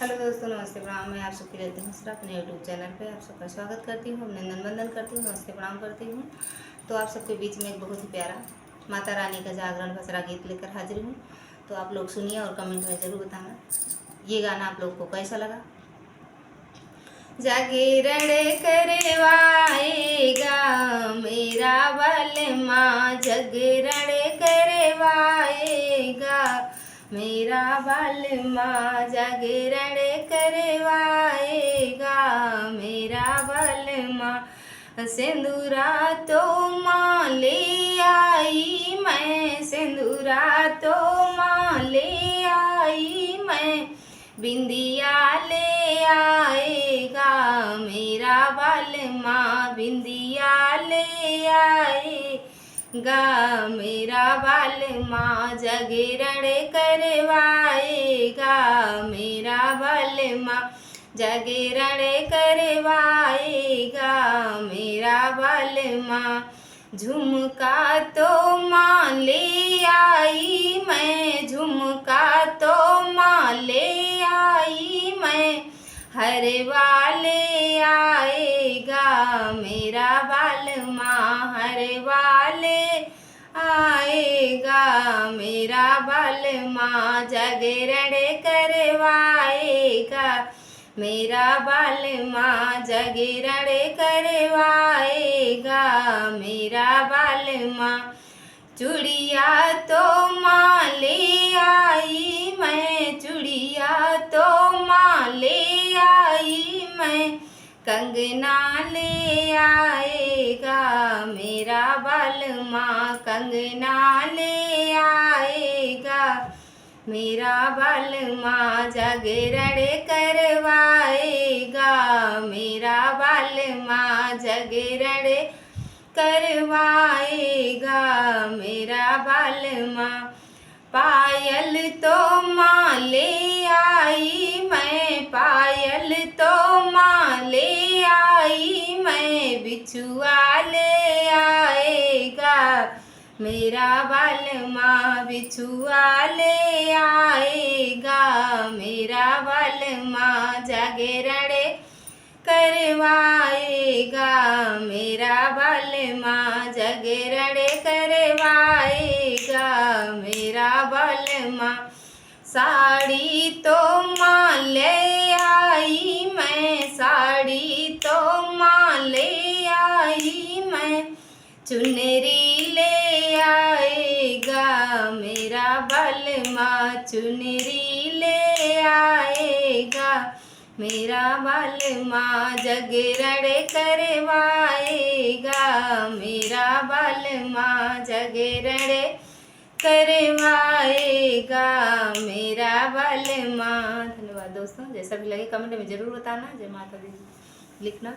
Hello दोस्तों, नमस्ते प्रणाम। मैं आप सबके लिए मिश्रा अपने यूट्यूब चैनल पे आप सबका स्वागत करती हूँ, अभिनंदन वंदन करती हूँ, नमस्ते प्रणाम करती हूँ। तो आप सबके बीच में एक बहुत ही प्यारा माता रानी का जागरण भसरा गीत लेकर हाजिर हूँ। तो आप लोग सुनिए और कमेंट में ज़रूर बताना ये गाना आप लोग को कैसा लगा। जागरण करवाएगा मेरा बलमा, जागरण करवाएगा मेरा बलमा, जागरण करवाएगा मेरा बलमा। सिंदूरा तो माँ ले आई मैं, सिंदूरा तो माँ ले आई मैं, बिंदिया ले आएगा मेरा बलमा, बिंदिया ले आएगा मेरा बलमा, जागरण करवाएगा मेरा बलमा, जागरण करवाएगा मेरा बलमा। झुमका तो माँ ले आई मैं, झुमका तो माँ ले आई मैं, हरवा ले आएगा मेरा बलमा, हरवा ले आएगा मेरा बलमा, जागरण करवाएगा मेरा बलमा, जागरण करवाएगा मेरा बलमा। चूड़िया तो माँ ले आई मैं, चूड़िया तो माँ ले आई मैं, कंगना ले आएगा मेरा बलमा, कंगना ले आएगा मेरा बलमा, जागरण करवाएगा मेरा बलमा, जागरण करवाएगा मेरा बलमा। पायल तो माँ ले आई मैं, पायल तो माँ ले आई मैं, बिछुआ ले आएगा मेरा बलमा, बिछुआ ले आएगा मेरा बलमा, जागरण करवाएगा मेरा बलमा, जागरण करवाएगा मेरा बलमा। साड़ी तो माँ ले आई मैं, साड़ी तो माँ ले आई मैं, चुनरी ले आएगा मेरा बलमा, चुनरी ले आएगा मेरा बलमा, जागरण करवाएगा मेरा बलमा, जागरण करवाएगा मेरा बलमा। धन्यवाद दोस्तों, जैसा भी लगे कमेंट में ज़रूर बताना। जय माता दी लिखना।